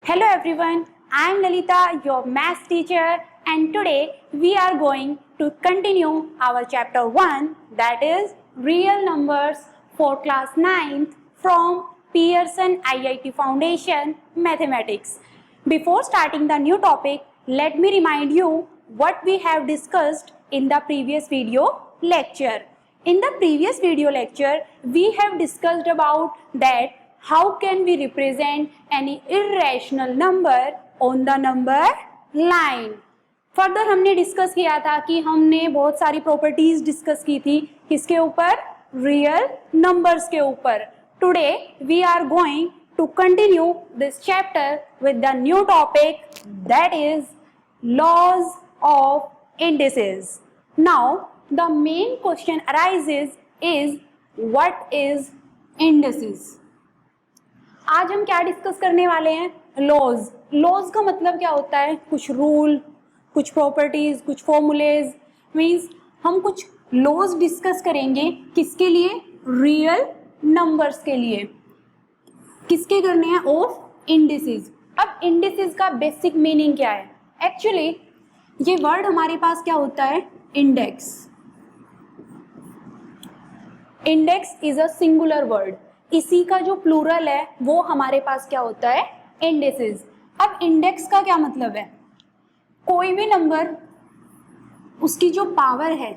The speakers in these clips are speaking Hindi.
Hello everyone, I am Lalita, your maths teacher, and today we are going to continue our chapter 1, that is real numbers for class 9th from Pearson IIT Foundation Mathematics. Before starting the new topic, let me remind you what we have discussed in the previous video lecture. In the previous video lecture, we have discussed about that how can we represent any irrational number on the number line. Further हमने डिस्कस किया था कि हमने बहुत सारी प्रॉपर्टीज डिस्कस की थी किसके ऊपर, रियल नंबर्स के ऊपर. Today we are going to continue this chapter with the new topic that is laws of indices. Now the main question arises is what is indices. आज हम क्या डिस्कस करने वाले हैं, लॉज. लॉज का मतलब क्या होता है, कुछ रूल, कुछ प्रॉपर्टीज, कुछ फॉर्मूलेज. मींस हम कुछ लॉज डिस्कस करेंगे किसके लिए, रियल नंबर्स के लिए. किसके करने हैं, ऑफ इंडिसेस. अब इंडिसेस का बेसिक मीनिंग क्या है, एक्चुअली ये वर्ड हमारे पास क्या होता है, index. Index is a singular word. इसी का जो प्लूरल है वो हमारे पास क्या होता है, इंडिसेस. अब इंडेक्स का क्या मतलब है, कोई भी नंबर उसकी जो पावर है,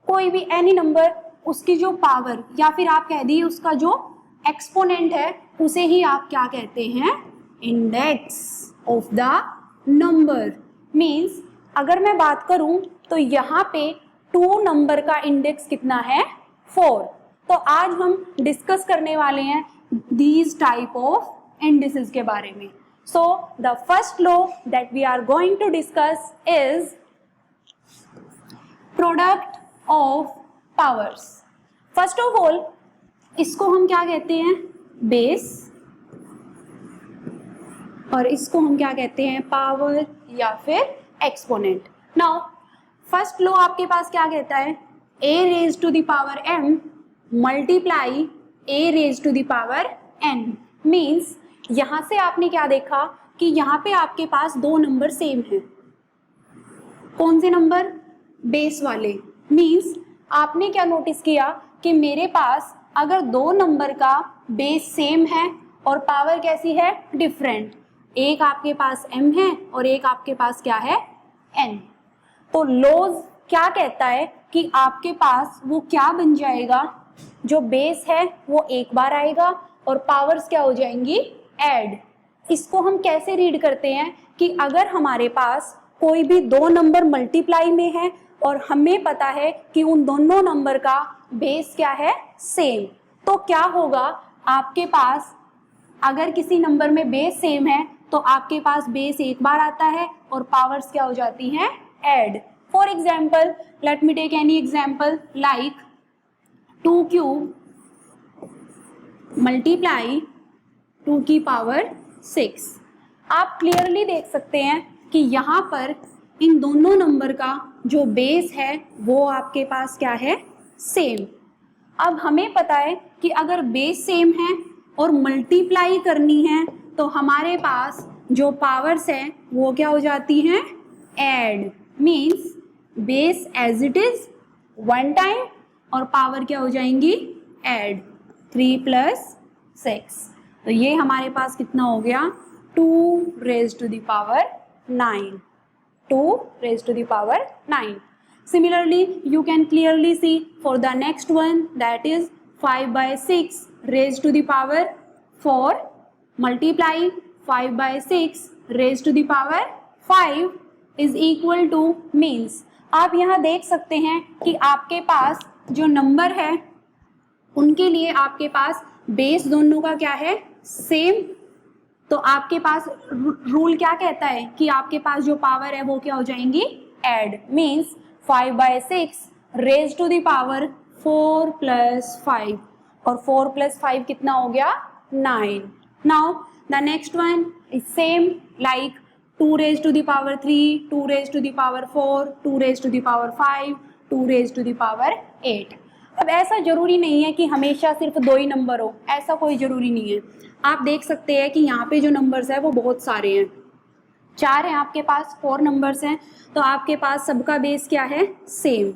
कोई भी एनी नंबर उसकी जो पावर या फिर आप कह दिए उसका जो एक्सपोनेंट है उसे ही आप क्या कहते हैं, index of the number. Means अगर मैं बात करूं तो यहाँ पे 2 नंबर का इंडेक्स कितना है, 4. तो आज हम डिस्कस करने वाले हैं दीज टाइप ऑफ इंडिसेस के बारे में. So the first law that we are going to discuss is product of powers. First of all इसको हम क्या कहते हैं, बेस, और इसको हम क्या कहते हैं, पावर या फिर एक्सपोनेंट. नाउ फर्स्ट लॉ आपके पास क्या कहता है, a raised to the power m multiply a raised to the power n. Means यहां से आपने क्या देखा कि यहाँ पे आपके पास 2 नंबर सेम हैं. कौन से नंबर, बेस वाले. मीन्स आपने क्या नोटिस किया कि मेरे पास अगर 2 नंबर का बेस सेम है और पावर कैसी है, डिफरेंट. एक आपके पास m है और एक आपके पास क्या है, n. तो लॉज क्या कहता है कि आपके पास वो क्या बन जाएगा, जो बेस है वो एक बार आएगा और पावर्स क्या हो जाएंगी, ऐड. इसको हम कैसे रीड करते हैं कि अगर हमारे पास कोई भी 2 नंबर मल्टीप्लाई में है और हमें पता है कि उन दोनों नंबर का बेस क्या है, सेम, तो क्या होगा, आपके पास अगर किसी नंबर में बेस सेम है तो आपके पास बेस एक बार आता है और पावर्स क्या हो जाती हैं, add. For example, let me take any example like 2 cube multiply 2 की पावर 6. आप क्लियरली देख सकते हैं कि यहाँ पर इन दोनों नंबर का जो बेस है वो आपके पास क्या है, सेम. अब हमें पता है कि अगर बेस सेम है और मल्टीप्लाई करनी है तो हमारे पास जो पावर्स हैं वो क्या हो जाती हैं, add. Means base as it is 1 time और पावर क्या हो जाएंगी, ऐड. 3 + 6. तो ये हमारे पास कितना हो गया, 2 raised to the power 9. 2 raised to the power 9. Similarly, you can clearly see for the next one, that is 5/6 raised to the power 4 multiply 5/6 raised to the power 5 is equal to. means आप यहाँ देख सकते हैं कि आपके पास जो नंबर है उनके लिए आपके पास बेस दोनों का क्या है, सेम. तो आपके पास रूल क्या कहता है कि आपके पास जो पावर है वो क्या हो जाएंगी, add. Means 5/6 raise to the power 4 + 5 और 4 + 5 कितना हो गया, 9. Now the next one is same like 2 raised to the power 3, 2 raised to the power 4, 2 raised to the power 5, 2 raised to the power 8. अब ऐसा जरूरी नहीं है कि हमेशा सिर्फ 2 ही नंबर हो, ऐसा कोई जरूरी नहीं है। आप देख सकते हैं कि यहाँ पे जो नंबर्स है वो बहुत सारे हैं, 4 हैं आपके पास, 4 नंबर्स हैं, तो आपके पास सबका बेस क्या है, सेम।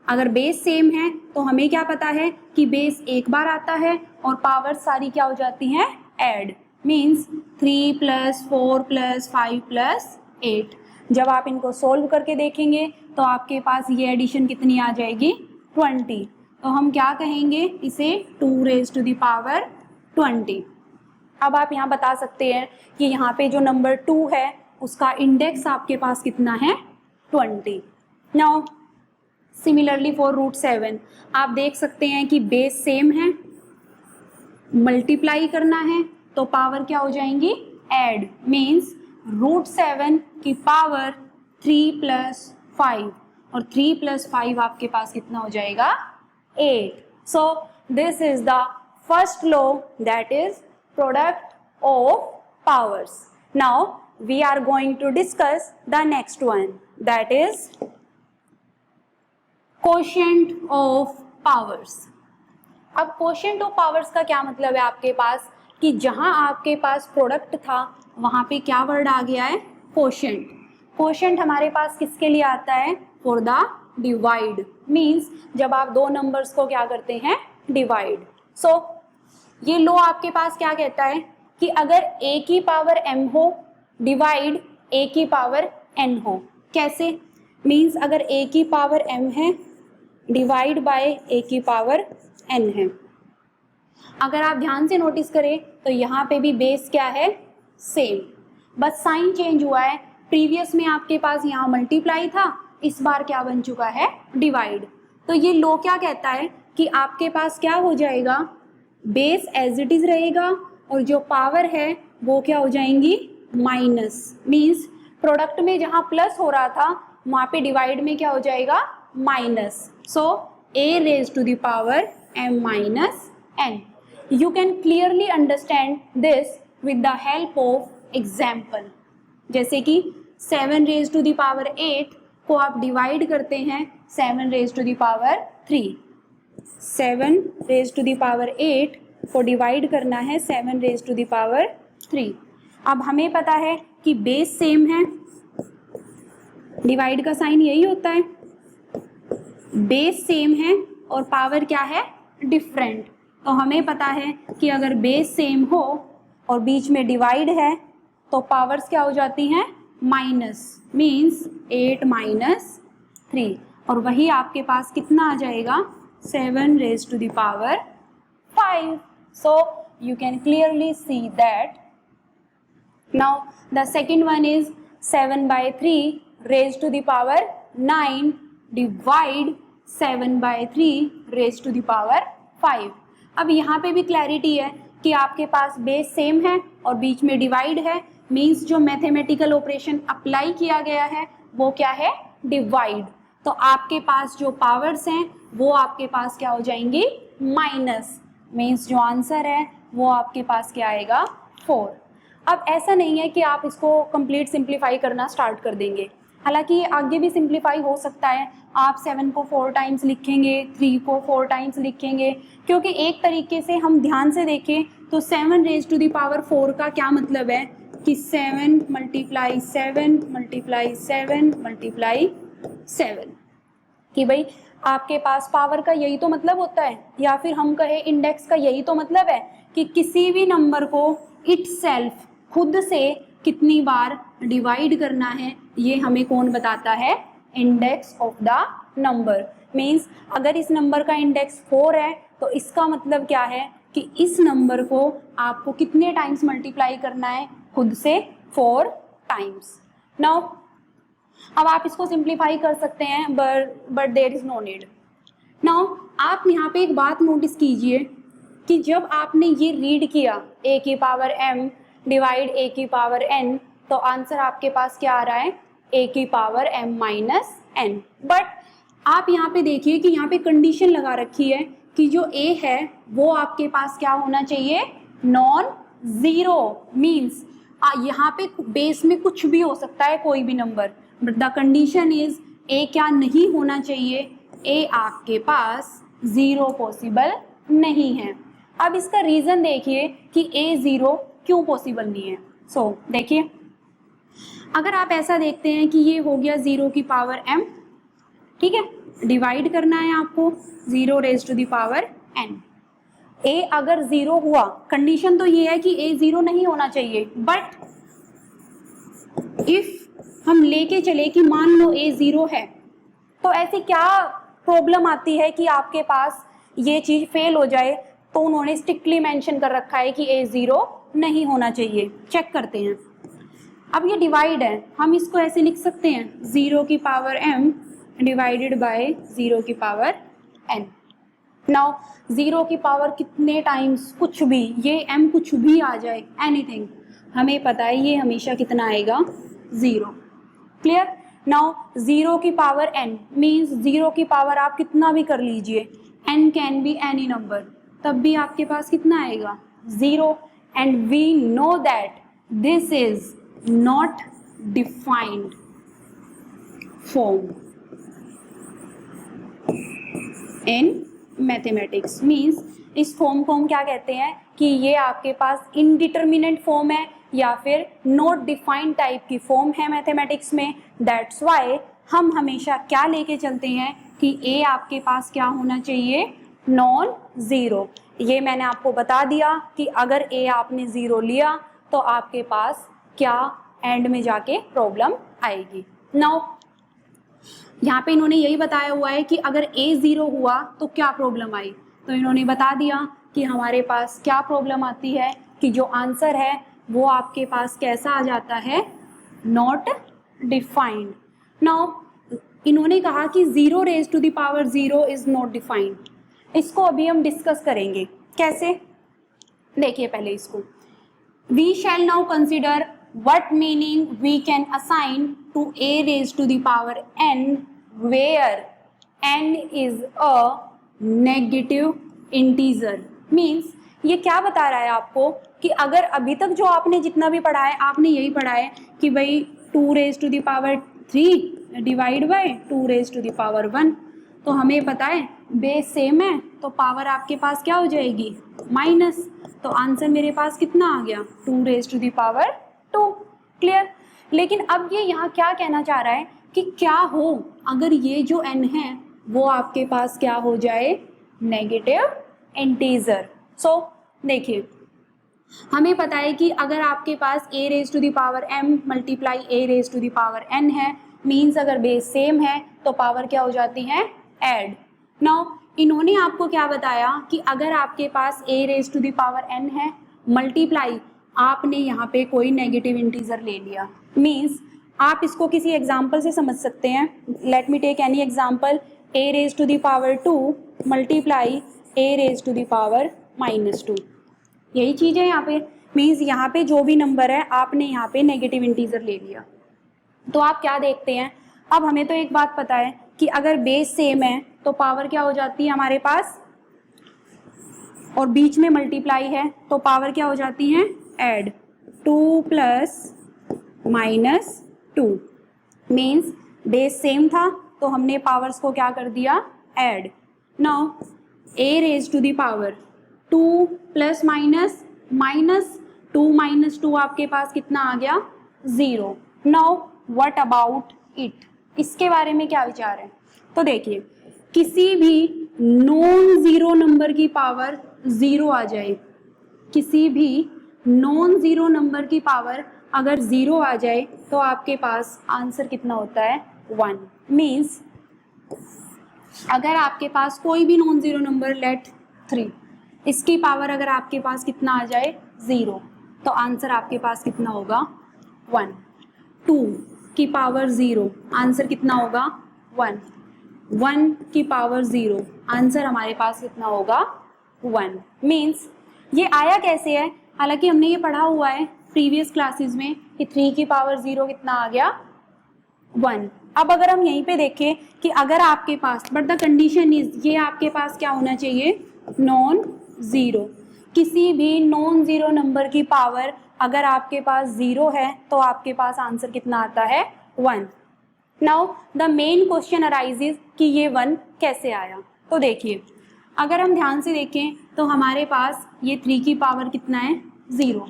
अगर बेस सेम है तो हमें क्या पता है कि बेस एक बार आता है और पावर सारी क्या हो जाती हैं, ऐड। मीन्स 3 + 4 + 5 + 8। जब आप इनको सोल्व करके देखेंगे तो आपके पास ये एडिशन कितनी आ जाएगी, 20। तो हम क्या कहेंगे इसे, 2⁻20। अब आप यहाँ बता सकते हैं कि यहाँ पे जो नंबर 2 है उसका इंडेक्स आपके पास कितना है, 20। नाउ सिमिलरली फॉर √7 आप देख सकते हैं कि बेस सेम है, मल्टीप्लाई करना है तो पावर क्या हो जाएंगी, ऐड। मीन्स √7 की पावर 3 + 5 और 3 + 5 आपके पास कितना हो जाएगा, 8। So this is the first law, that is product of powers. Now we are going to discuss the next one, that is quotient of powers. अब क्वोशिएंट ऑफ पावर्स का क्या मतलब है आपके पास, कि जहां आपके पास प्रोडक्ट था वहां पे क्या वर्ड आ गया है, क्वोशिएंट। क्वोशिएंट हमारे पास किसके लिए आता है, फॉर द डिवाइड। मीन्स जब आप 2 नंबर्स को क्या करते हैं, डिवाइड। सो ये लो आपके पास क्या कहता है कि अगर a की पावर m हो डिवाइड a की पावर n हो। कैसे, मीन्स अगर a की पावर m है डिवाइड बाय a की पावर n है। अगर आप ध्यान से नोटिस करें तो यहाँ पे भी बेस क्या है, सेम, बस साइन चेंज हुआ है। प्रीवियस में आपके पास यहाँ मल्टीप्लाई था, इस बार क्या बन चुका है, डिवाइड। तो ये लो क्या कहता है कि आपके पास क्या हो जाएगा, बेस एज इट इज रहेगा और जो पावर है वो क्या हो जाएंगी, माइनस। मीन्स प्रोडक्ट में जहाँ प्लस हो रहा था वहाँ पे डिवाइड में क्या हो जाएगा, minus. So a⁻m - n। You can clearly understand this with the help of example। जैसे कि 7⁻8 को आप डिवाइड करते हैं 7⁻3। 7⁻8 को डिवाइड करना है 7⁻3। अब हमें पता है कि बेस सेम है, डिवाइड का साइन यही होता है, बेस सेम है और पावर क्या है, डिफरेंट। तो हमें पता है कि अगर बेस सेम हो और बीच में डिवाइड है तो पावर्स क्या हो जाती हैं, माइनस। मीन्स 8 - 3 और वही आपके पास कितना आ जाएगा, 7⁻5। सो you can clearly see that. Now the second one is 7/3⁻9 divide 7/3⁻5। अब यहाँ पे भी क्लैरिटी है कि आपके पास बेस सेम है और बीच में डिवाइड है। मीन्स जो मैथमेटिकल ऑपरेशन अप्लाई किया गया है वो क्या है, डिवाइड। तो आपके पास जो पावर्स हैं वो आपके पास क्या हो जाएंगी, माइनस। मीन्स जो आंसर है वो आपके पास क्या आएगा, 4। अब ऐसा नहीं है कि आप इसको कंप्लीट सिंप्लीफाई करना स्टार्ट कर देंगे, हालांकि ये आगे भी सिंप्लीफाई हो सकता है। आप 7 को 4 टाइम्स लिखेंगे, 3 को 4 टाइम्स लिखेंगे, क्योंकि एक तरीके से हम ध्यान से देखें तो 7⁻4 का क्या मतलब है कि 7 × 7 × 7 × 7, कि भाई आपके पास पावर का यही तो मतलब होता है, या फिर हम कहें इंडेक्स का यही तो मतलब है कि किसी भी नंबर को इटसेल्फ, खुद से कितनी बार डिवाइड करना है, ये हमें कौन बताता है, index of the number. Means अगर इस नंबर का इंडेक्स 4 है तो इसका मतलब क्या है कि इस नंबर को आपको कितने टाइम्स मल्टीप्लाई करना है, खुद से 4 टाइम्स। नाउ अब आप इसको सिंप्लीफाई कर सकते हैं, but there is no need. Now आप यहाँ पे एक बात नोटिस कीजिए कि जब आपने ये रीड किया a की पावर m डिवाइड a की पावर n, तो आंसर आपके पास क्या आ रहा है, a की पावर m - n। बट आप यहाँ पे देखिए कि यहाँ पे कंडीशन लगा रखी है कि जो a है वो आपके पास क्या होना चाहिए, नॉन जीरो। मीन्स यहाँ पे बेस में कुछ भी हो सकता है, कोई भी number, but the condition is a क्या नहीं होना चाहिए, a आपके पास जीरो पॉसिबल नहीं है। अब इसका रीजन देखिए कि ए जीरो क्यों पॉसिबल नहीं है। सो देखिए, अगर आप ऐसा देखते हैं कि ये हो गया जीरो की पावर m, ठीक है, डिवाइड करना है आपको zero raise to the power n। a अगर जीरो हुआ, कंडीशन तो ये है कि a जीरो नहीं होना चाहिए, बट इफ हम लेके चले कि मान लो a जीरो है, तो ऐसी क्या प्रॉब्लम आती है कि आपके पास ये चीज फेल हो जाए। तो उन्होंने स्ट्रिक्टली मेंशन कर रखा है कि a जीरो नहीं होना चाहिए। चेक करते हैं। अब ये डिवाइड है, हम इसको ऐसे लिख सकते हैं जीरो की power m divided by zero की पावर n। नाउ जीरो की पावर कितने टाइम्स कुछ भी, ये m कुछ भी आ जाए, एनीथिंग, हमें पता है ये हमेशा कितना आएगा, जीरो। क्लियर। नाउ जीरो की पावर n मीन्स जीरो की पावर आप कितना भी कर लीजिए, n can be any number, तब भी आपके पास कितना आएगा, जीरो। And we know that this is not defined form in mathematics. Means इस फॉर्म को हम क्या कहते हैं कि ये आपके पास इनडिटर्मिनेट फॉर्म है या फिर नॉट डिफाइंड टाइप की फॉर्म है मैथमेटिक्स में। दैट्स वाई हम हमेशा क्या लेके चलते हैं कि ए आपके पास क्या होना चाहिए, नॉन जीरो। ये मैंने आपको बता दिया कि अगर ए आपने जीरो लिया तो आपके पास क्या एंड में जाके प्रॉब्लम आएगी। नाउ यहाँ पे इन्होंने यही बताया हुआ है कि अगर ए जीरो हुआ तो क्या प्रॉब्लम आई, तो इन्होंने बता दिया कि हमारे पास क्या प्रॉब्लम आती है कि जो आंसर है वो आपके पास कैसा आ जाता है, नॉट डिफाइंड। नाउ इन्होंने कहा कि zero raise to the power zero is not defined. इसको अभी हम डिस्कस करेंगे कैसे, देखिए पहले इसको। We shall now consider what meaning we can assign to a raised to the power n where n is a negative integer। means ये क्या बता रहा है आपको कि अगर अभी तक जो आपने जितना भी पढ़ा है, आपने यही पढ़ा है कि भाई two raise to the power three divide by two raise to the power one, तो हमें पता है बेस सेम है तो पावर आपके पास क्या हो जाएगी, माइनस। तो आंसर मेरे पास कितना आ गया, two raise to the power two. Clear. लेकिन अब ये यहाँ क्या कहना चाह रहा है कि क्या हो अगर ये जो n है वो आपके पास क्या हो जाए, नेगेटिव इंटीजर। सो देखिए, हमें पता है कि अगर आपके पास a raise to the power m multiply a raise to the power n है, मीन्स अगर बेस सेम है तो पावर क्या हो जाती है, ऐड। नाउ इन्होंने आपको क्या बताया कि अगर आपके पास a raise to the power n है मल्टीप्लाई आपने यहाँ पे कोई नेगेटिव इंटीजर ले लिया, मीन्स आप इसको किसी एग्जाम्पल से समझ सकते हैं। Let me take any example, a raise to the power two multiply a raise to the power minus two. यही चीज़ है यहाँ पे, मीन्स यहाँ पे जो भी नंबर है आपने यहाँ पे नेगेटिव इंटीजर ले लिया। तो आप क्या देखते हैं, अब हमें तो एक बात पता है कि अगर बेस सेम है तो पावर क्या हो जाती है हमारे पास, और बीच में मल्टीप्लाई है तो पावर क्या हो जाती है, add. Two plus minus two means base same था तो हमने पावर्स को क्या कर दिया, add. Now a raise to the power two plus minus minus two minus two आपके पास कितना आ गया, zero. Now what about it, इसके बारे में क्या विचार है। तो देखिए, किसी भी नॉन जीरो नंबर की पावर जीरो आ जाए, किसी भी नॉन जीरो नंबर की पावर अगर जीरो आ जाए तो आपके पास आंसर कितना होता है, वन। मीन्स अगर आपके पास कोई भी non zero number, late three, इसकी पावर अगर आपके पास कितना आ जाए, जीरो, तो आंसर आपके पास कितना होगा, वन। टू की पावर जीरो, आंसर कितना होगा, वन। वन की पावर जीरो, आंसर हमारे पास कितना होगा, वन। मीन्स ये आया कैसे है, हालांकि हमने ये पढ़ा हुआ है प्रीवियस क्लासेस में कि थ्री की पावर जीरो कितना आ गया, वन। अब अगर हम यहीं पे देखें कि अगर आपके पास, बट द कंडीशन इज, ये आपके पास क्या होना चाहिए, नॉन जीरो। किसी भी नॉन जीरो नंबर की पावर अगर आपके पास जीरो है तो आपके पास आंसर कितना आता है, one. Now the main question arises कि ये वन कैसे आया। तो देखिए, अगर हम ध्यान से देखें तो हमारे पास ये 3 की पावर कितना है, 0।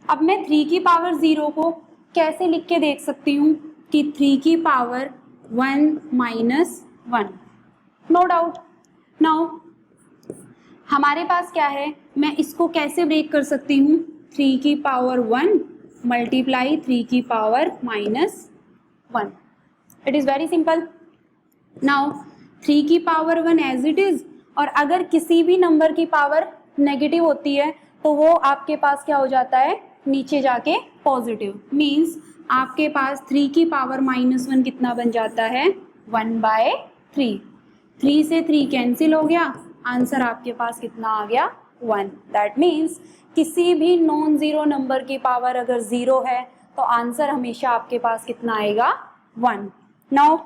अब मैं 3 की पावर 0 को कैसे लिख के देख सकती हूँ कि 3 की power 1 minus 1, no doubt. Now हमारे पास क्या है, मैं इसको कैसे ब्रेक कर सकती हूँ, 3 की पावर 1 मल्टीप्लाई 3 की power minus 1। It is very simple. Now 3 की पावर 1 एज इट इज़, और अगर किसी भी नंबर की पावर नेगेटिव होती है तो वो आपके पास क्या हो जाता है, नीचे जाके पॉजिटिव। मीन्स आपके पास 3 की पावर माइनस 1 कितना बन जाता है, 1/3। 3 से 3 कैंसिल हो गया, आंसर आपके पास कितना आ गया, 1। दैट मीन्स किसी भी नॉन ज़ीरो नंबर की पावर अगर 0 है तो आंसर हमेशा आपके पास कितना आएगा, 1। नाउ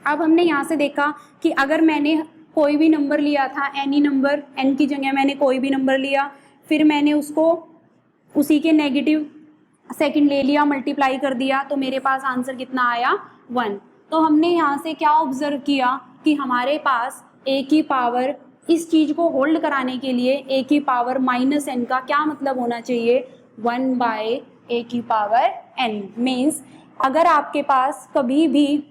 अब हमने यहाँ से देखा कि अगर मैंने कोई भी नंबर लिया था, एनी नंबर, एन की जगह मैंने कोई भी नंबर लिया, फिर मैंने उसको उसी के नेगेटिव सेकंड ले लिया, मल्टीप्लाई कर दिया, तो मेरे पास आंसर कितना आया, 1। तो हमने यहाँ से क्या ऑब्जर्व किया कि हमारे पास ए की पावर, इस चीज़ को होल्ड कराने के लिए ए की पावर माइनस एन का क्या मतलब होना चाहिए, 1/a की पावर n। मीन्स अगर आपके पास कभी भी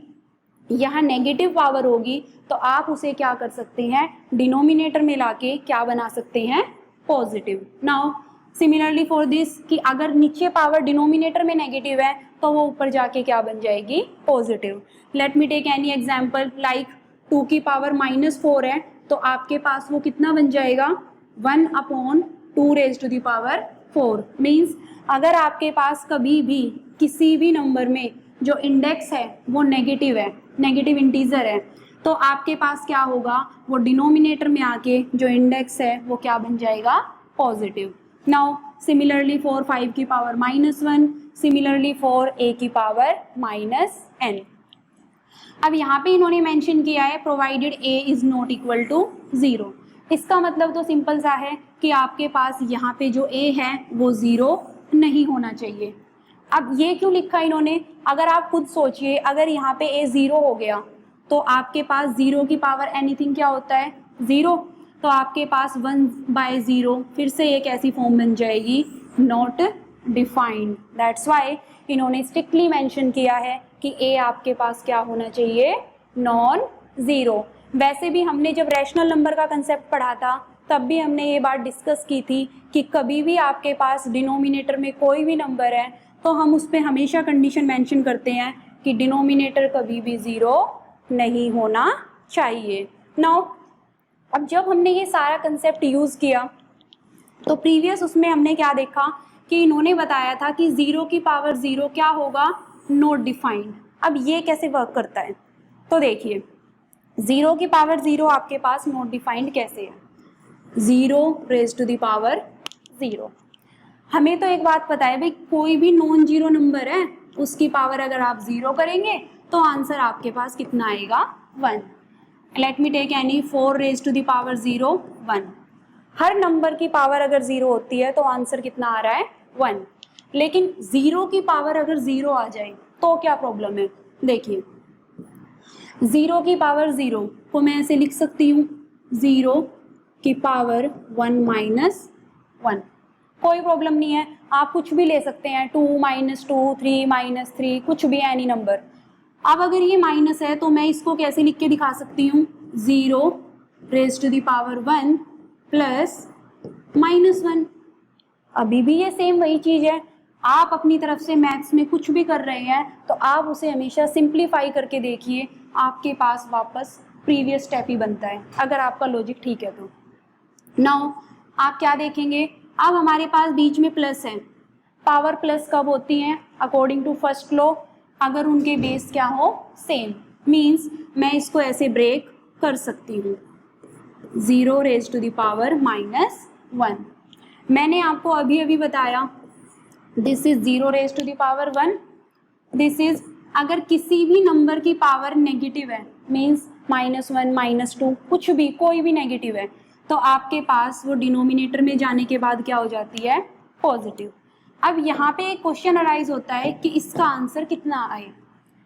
यहाँ नेगेटिव पावर होगी तो आप उसे क्या कर सकते हैं, डिनोमिनेटर में लाके क्या बना सकते हैं, positive. Now similarly for this, कि अगर नीचे पावर डिनोमिनेटर में नेगेटिव है तो वो ऊपर जाके क्या बन जाएगी, positive. Let me take any example, like 2 की पावर -4 है तो आपके पास वो कितना बन जाएगा, 1/2 raise to the power 4। Means अगर आपके पास कभी भी किसी भी नंबर में जो इंडेक्स है वो नेगेटिव है, नेगेटिव इंटीजर है, तो आपके पास क्या होगा, वो डिनोमिनेटर में आके जो इंडेक्स है वो क्या बन जाएगा, पॉजिटिव। नाउ सिमिलरली फॉर 5 की पावर -1, सिमिलरली फॉर a की पावर -n। अब यहाँ पे इन्होंने मेंशन किया है provided a is not equal to 0। इसका मतलब तो सिंपल सा है कि आपके पास यहाँ पे जो a है वो 0 नहीं होना चाहिए। अब ये क्यों लिखा इन्होंने, अगर आप खुद सोचिए, अगर यहाँ पे a 0 हो गया तो आपके पास 0 की पावर एनीथिंग क्या होता है, 0। तो आपके पास 1/0, फिर से एक ऐसी फॉर्म बन जाएगी, नॉट डिफाइंड। दैट्स वाई इन्होंने स्ट्रिक्टली मेंशन किया है कि a आपके पास क्या होना चाहिए, नॉन ज़ीरो। वैसे भी हमने जब रैशनल नंबर का कंसेप्ट पढ़ा था तब भी हमने ये बात डिस्कस की थी कि कभी भी आपके पास डिनोमिनेटर में कोई भी नंबर है तो हम उस पर हमेशा कंडीशन मेंशन करते हैं कि डिनोमिनेटर कभी भी 0 नहीं होना चाहिए। नाउ अब जब हमने ये सारा कंसेप्ट यूज़ किया तो प्रीवियस उसमें हमने क्या देखा कि इन्होंने बताया था कि 0 की पावर 0 क्या होगा, नॉट डिफाइंड। अब ये कैसे वर्क करता है, तो देखिए 0 की पावर 0 आपके पास नॉट डिफाइंड कैसे है, 0 रेज़ टू द पावर 0। हमें तो एक बात पता है भाई, कोई भी नॉन जीरो नंबर है उसकी पावर अगर आप 0 करेंगे तो आंसर आपके पास कितना आएगा, 1। Let me take any 4 raise to the power 0, 1। हर नंबर की पावर अगर 0 होती है तो आंसर कितना आ रहा है, 1। लेकिन 0 की पावर अगर 0 आ जाए तो क्या प्रॉब्लम है, देखिए 0 की पावर 0 को मैं ऐसे लिख सकती हूँ, 0 की पावर 1 माइनस 1, कोई प्रॉब्लम नहीं है, आप कुछ भी ले सकते हैं, 2 - 2, 3 - 3, कुछ भी एनी नंबर। अब अगर ये माइनस है तो मैं इसको कैसे लिख के दिखा सकती हूँ, 0 raise to the power 1 plus -1। अभी भी ये सेम वही चीज़ है, आप अपनी तरफ से मैथ्स में कुछ भी कर रहे हैं तो आप उसे हमेशा सिंप्लीफाई करके देखिए, आपके पास वापस प्रीवियस स्टेप ही बनता है अगर आपका लॉजिक ठीक है तो। नाउ आप क्या देखेंगे, अब हमारे पास बीच में प्लस है, पावर प्लस कब होती हैं, अकॉर्डिंग टू फर्स्ट लॉ, अगर उनके बेस क्या हो, सेम। मीन्स मैं इसको ऐसे ब्रेक कर सकती हूँ, 0 रेज़ टू द पावर -1। मैंने आपको अभी अभी बताया this is 0 raise to the power 1, this is अगर किसी भी नंबर की पावर नेगेटिव है, मीन्स -1 -2 कुछ भी, कोई भी नेगेटिव है, तो आपके पास वो डिनोमिनेटर में जाने के बाद क्या हो जाती है, पॉजिटिव। अब यहाँ पे एक क्वेश्चन अराइज होता है कि इसका आंसर कितना आए,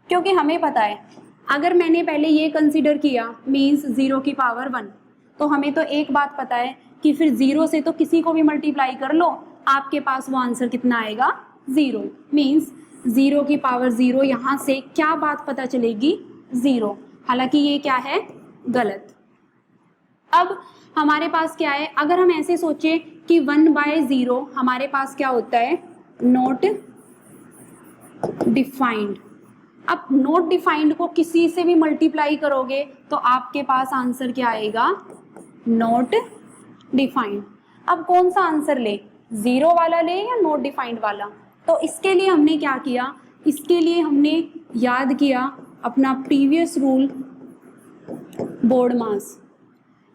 क्योंकि हमें पता है अगर मैंने पहले ये कंसीडर किया मीन्स 0 की पावर 1, तो हमें तो एक बात पता है कि फिर 0 से तो किसी को भी मल्टीप्लाई कर लो, आपके पास वो आंसर कितना आएगा, 0। मीन्स 0 की पावर 0, यहाँ से क्या बात पता चलेगी, 0। हालांकि ये क्या है, गलत। अब हमारे पास क्या है, अगर हम ऐसे सोचे कि 1/0 हमारे पास क्या होता है, नॉट डिफाइंड। अब नॉट डिफाइंड को किसी से भी मल्टीप्लाई करोगे तो आपके पास आंसर क्या आएगा, नॉट डिफाइंड। अब कौन सा आंसर ले, 0 वाला ले या नॉट डिफाइंड वाला? तो इसके लिए हमने क्या किया, इसके लिए हमने याद किया अपना प्रीवियस रूल, बोर्ड मास।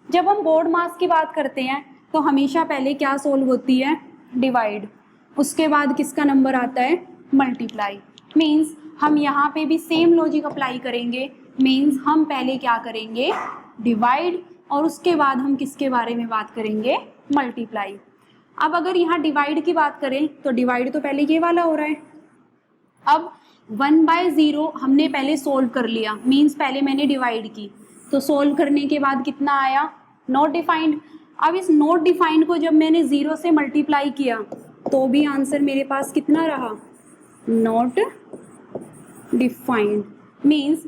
जब हम बोर्ड मास की बात करते हैं तो हमेशा पहले क्या सोल्व होती है, डिवाइड, उसके बाद किसका नंबर आता है, मल्टीप्लाई। मीन्स हम यहाँ पे भी सेम लॉजिक अप्लाई करेंगे। मीन्स हम पहले क्या करेंगे, डिवाइड, और उसके बाद हम किसके बारे में बात करेंगे, मल्टीप्लाई। अब अगर यहाँ डिवाइड की बात करें तो डिवाइड तो पहले ये वाला हो रहा है। अब 1/0 हमने पहले सोल्व कर लिया, मीन्स पहले मैंने डिवाइड की, तो सोल्व करने के बाद कितना आया, नॉट डिफाइंड। अब इस नॉट डिफाइंड को जब मैंने 0 से मल्टीप्लाई किया तो भी आंसर मेरे पास कितना रहा, नॉट डिफाइंड। मीन्स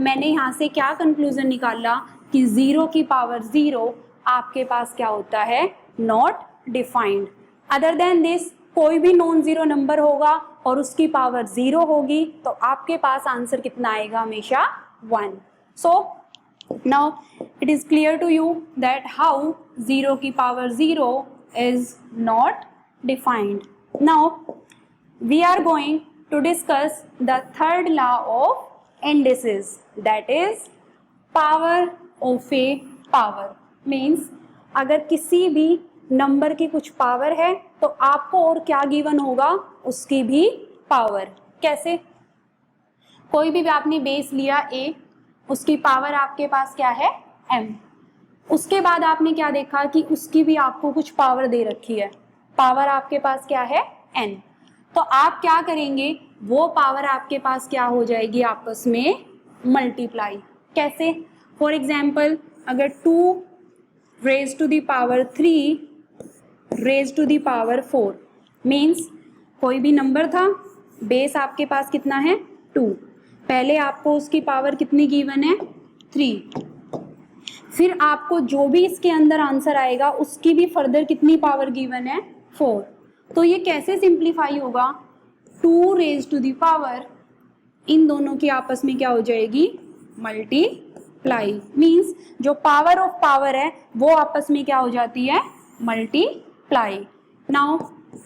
मैंने यहाँ से क्या कंक्लूजन निकाला कि 0 की पावर 0 आपके पास क्या होता है, not defined. Other than this कोई भी नॉन जीरो नंबर होगा और उसकी पावर 0 होगी तो आपके पास आंसर कितना आएगा, हमेशा 1। सो now it is clear to you that how 0 की power 0 is not defined. Now we are going to discuss the third law of indices, that is power of a power. Means अगर किसी भी नंबर की कुछ पावर है तो आपको और क्या गिवन होगा, उसकी भी पावर। कैसे, कोई भी आपने बेस लिया a, उसकी पावर आपके पास क्या है, m। उसके बाद आपने क्या देखा कि उसकी भी आपको कुछ पावर दे रखी है, पावर आपके पास क्या है, n। तो आप क्या करेंगे, वो पावर आपके पास क्या हो जाएगी, आपस में मल्टीप्लाई। कैसे, फॉर एग्जाम्पल अगर 2 raise to the power 3 raise to the power 4, means कोई भी नंबर था, बेस आपके पास कितना है, 2, पहले आपको उसकी पावर कितनी गिवन है, 3, फिर आपको जो भी इसके अंदर आंसर आएगा उसकी भी फर्दर कितनी पावर गिवन है, 4। तो ये कैसे सिंप्लीफाई होगा, 2 रेज टू दी पावर, इन दोनों की आपस में क्या हो जाएगी, मल्टीप्लाई। मीन्स जो पावर ऑफ पावर है वो आपस में क्या हो जाती है, multiply. Now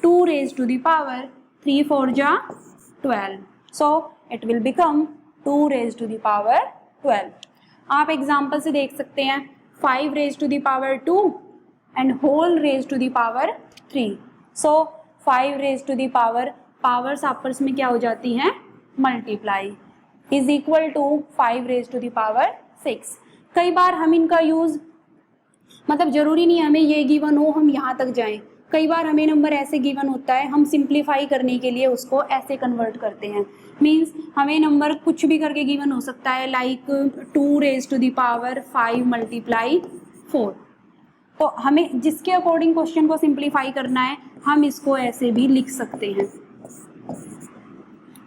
2 raise to the power 3 4 जा 12, सो it will become 2 raised to the power 12। आप एग्जाम्पल से देख सकते हैं 5 raised to the power 2 and whole raised to the power 3। so 5 raised to the power, powers आपस में क्या हो जाती हैं, multiply, is equal to 5 raised to the power 6। कई बार हम इनका यूज, मतलब जरूरी नहीं हमें ये गिवन हो हम यहाँ तक जाएं, कई बार हमें नंबर ऐसे गिवन होता है हम सिंप्लीफाई करने के लिए उसको ऐसे कन्वर्ट करते हैं। मीन्स हमें नंबर कुछ भी करके गिवन हो सकता है, like 2 raise to the power 5 multiply 4। तो हमें जिसके अकॉर्डिंग क्वेश्चन को सिंप्लीफाई करना है हम इसको ऐसे भी लिख सकते हैं।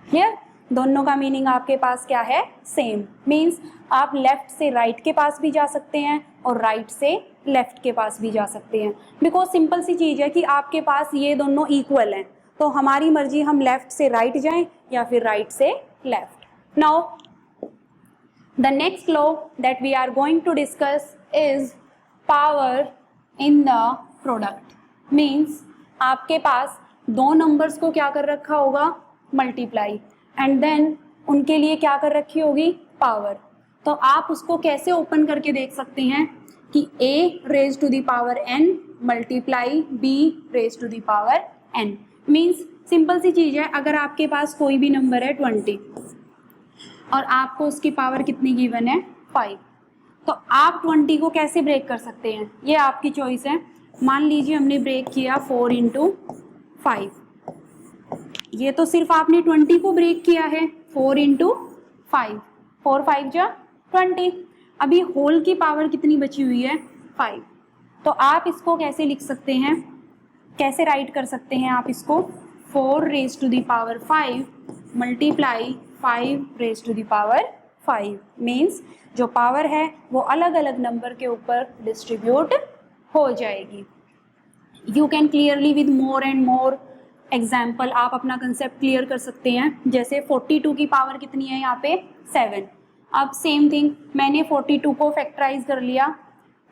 क्लियर, दोनों का मीनिंग आपके पास क्या है, सेम। मीन्स आप लेफ्ट से राइट के पास भी जा सकते हैं और राइट से लेफ्ट के पास भी जा सकते हैं, बिकॉज सिंपल सी चीज़ है कि आपके पास ये दोनों इक्वल हैं, तो हमारी मर्जी हम लेफ्ट से राइट जाएं या फिर राइट से left. Now the next law that we are going to discuss is power in the product. Means आपके पास दो नंबर्स को क्या कर रखा होगा, मल्टीप्लाई, एंड देन उनके लिए क्या कर रखी होगी, पावर। तो आप उसको कैसे ओपन करके देख सकते हैं कि a raise to the power n multiply b raise to the power n। Means simple सी चीज़ है, अगर आपके पास कोई भी नंबर है 20 और आपको उसकी पावर कितनी गिवन है, 5, तो आप 20 को कैसे ब्रेक कर सकते हैं, ये आपकी चॉइस है। मान लीजिए हमने ब्रेक किया 4 × 5, ये तो सिर्फ आपने 20 को ब्रेक किया है, 4 × 5, 4 5 जा 20। अभी होल की पावर कितनी बची हुई है, 5। तो आप इसको कैसे लिख सकते हैं, कैसे राइट कर सकते हैं आप इसको, 4 raise to the power 5 multiply 5 raise to the power 5 means जो पावर है वो अलग अलग नंबर के ऊपर डिस्ट्रीब्यूट हो जाएगी। You can clearly with more and more example आप अपना कंसेप्ट क्लियर कर सकते हैं। जैसे 42 की पावर कितनी है यहाँ पे 7। अब सेम थिंग मैंने 42 को फैक्टराइज कर लिया,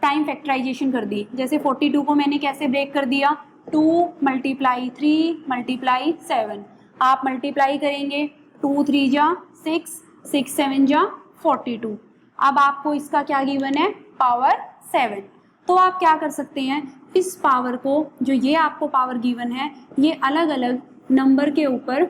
टाइम फैक्टराइजेशन कर दी। जैसे 42 को मैंने कैसे ब्रेक कर दिया, 2 मल्टीप्लाई 3 मल्टीप्लाई 7। आप मल्टीप्लाई करेंगे 2 3 जा 6, 6 7 जा 42। अब आपको इसका क्या गिवन है, पावर 7। तो आप क्या कर सकते हैं, इस पावर को, जो ये आपको पावर गिवन है, ये अलग अलग नंबर के ऊपर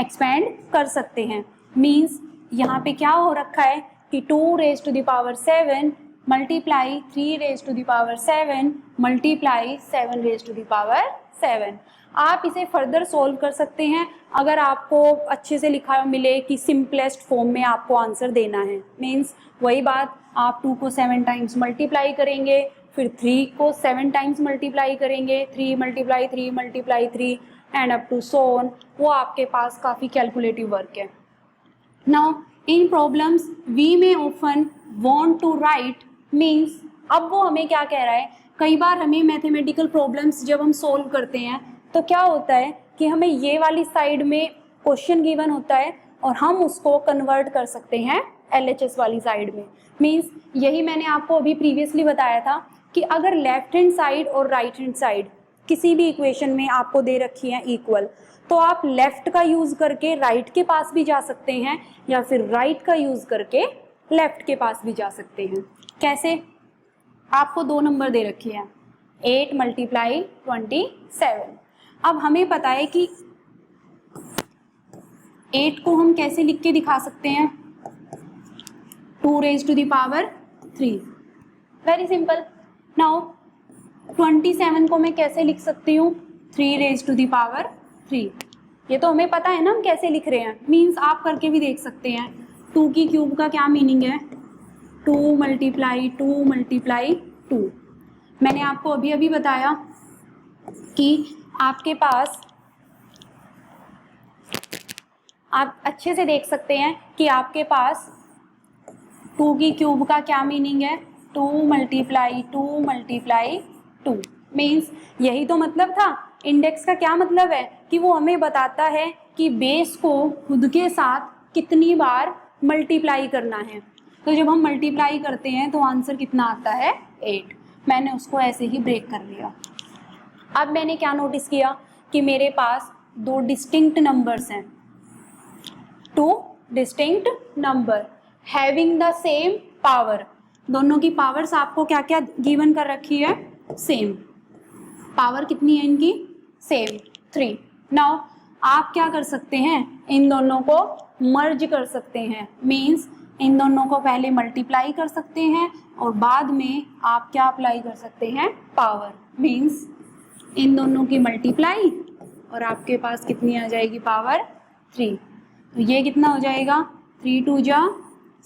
एक्सपेंड कर सकते हैं। मीन्स यहाँ पे क्या हो रखा है कि 2 raise to the power 7 multiply 3 raise to the power 7 multiply 7 raise to the power 7। आप इसे फर्दर सोल्व कर सकते हैं अगर आपको अच्छे से लिखा मिले कि सिंपलेस्ट फॉर्म में आपको आंसर देना है। मीन्स वही बात, आप 2 को 7 टाइम्स मल्टीप्लाई करेंगे, फिर 3 को 7 टाइम्स मल्टीप्लाई करेंगे, 3 multiply 3 multiply 3 and up to so on. वो आपके पास काफ़ी कैलकुलेटिव वर्क है। Now in problems we may often want to write means, अब वो हमें क्या कह रहा है, कई बार हमें मैथमेटिकल प्रॉब्लम्स जब हम सोल्व करते हैं तो क्या होता है कि हमें ये वाली साइड में क्वेश्चन गिवन होता है और हम उसको कन्वर्ट कर सकते हैं LHS वाली साइड में। मीन्स यही मैंने आपको अभी प्रीवियसली बताया था कि अगर लेफ्ट हैंड साइड और राइट हैंड साइड किसी भी इक्वेशन में आपको दे रखी है इक्वल, तो आप लेफ्ट का यूज़ करके राइट के पास भी जा सकते हैं या फिर राइट का यूज़ करके लेफ्ट के पास भी जा सकते हैं। कैसे, आपको 2 नंबर दे रखे हैं 8 मल्टीप्लाई 27। अब हमें पता है कि 8 को हम कैसे लिख के दिखा सकते हैं, 2 raise to the power 3, very simple. Now 27 को मैं कैसे लिख सकती हूँ, 3 रेज टू द पावर 3। ये तो हमें पता है ना हम कैसे लिख रहे हैं। मीन्स आप करके भी देख सकते हैं। 2 की क्यूब का क्या मीनिंग है, 2 मल्टीप्लाई 2 मल्टीप्लाई 2। मैंने आपको अभी अभी बताया कि आपके पास, आप अच्छे से देख सकते हैं कि आपके पास 2 की क्यूब का क्या मीनिंग है, 2 मल्टीप्लाई 2 मल्टीप्लाई 2। मीन्स यही तो मतलब था। इंडेक्स का क्या मतलब है कि वो हमें बताता है कि बेस को खुद के साथ कितनी बार मल्टीप्लाई करना है। तो जब हम मल्टीप्लाई करते हैं तो आंसर कितना आता है, 8। मैंने उसको ऐसे ही ब्रेक कर लिया। अब मैंने क्या नोटिस किया कि मेरे पास 2 डिस्टिंक्ट नंबर्स हैं, 2 distinct number having the same power. दोनों की पावर्स आपको क्या क्या गिवन कर रखी है, सेम। पावर कितनी है इनकी, सेम 3। नाउ आप क्या कर सकते हैं, इन दोनों को मर्ज कर सकते हैं। मीन्स इन दोनों को पहले मल्टीप्लाई कर सकते हैं और बाद में आप क्या अप्लाई कर सकते हैं, पावर। मीन्स इन दोनों की मल्टीप्लाई और आपके पास कितनी आ जाएगी, पावर 3। तो ये कितना हो जाएगा, 3 2 जा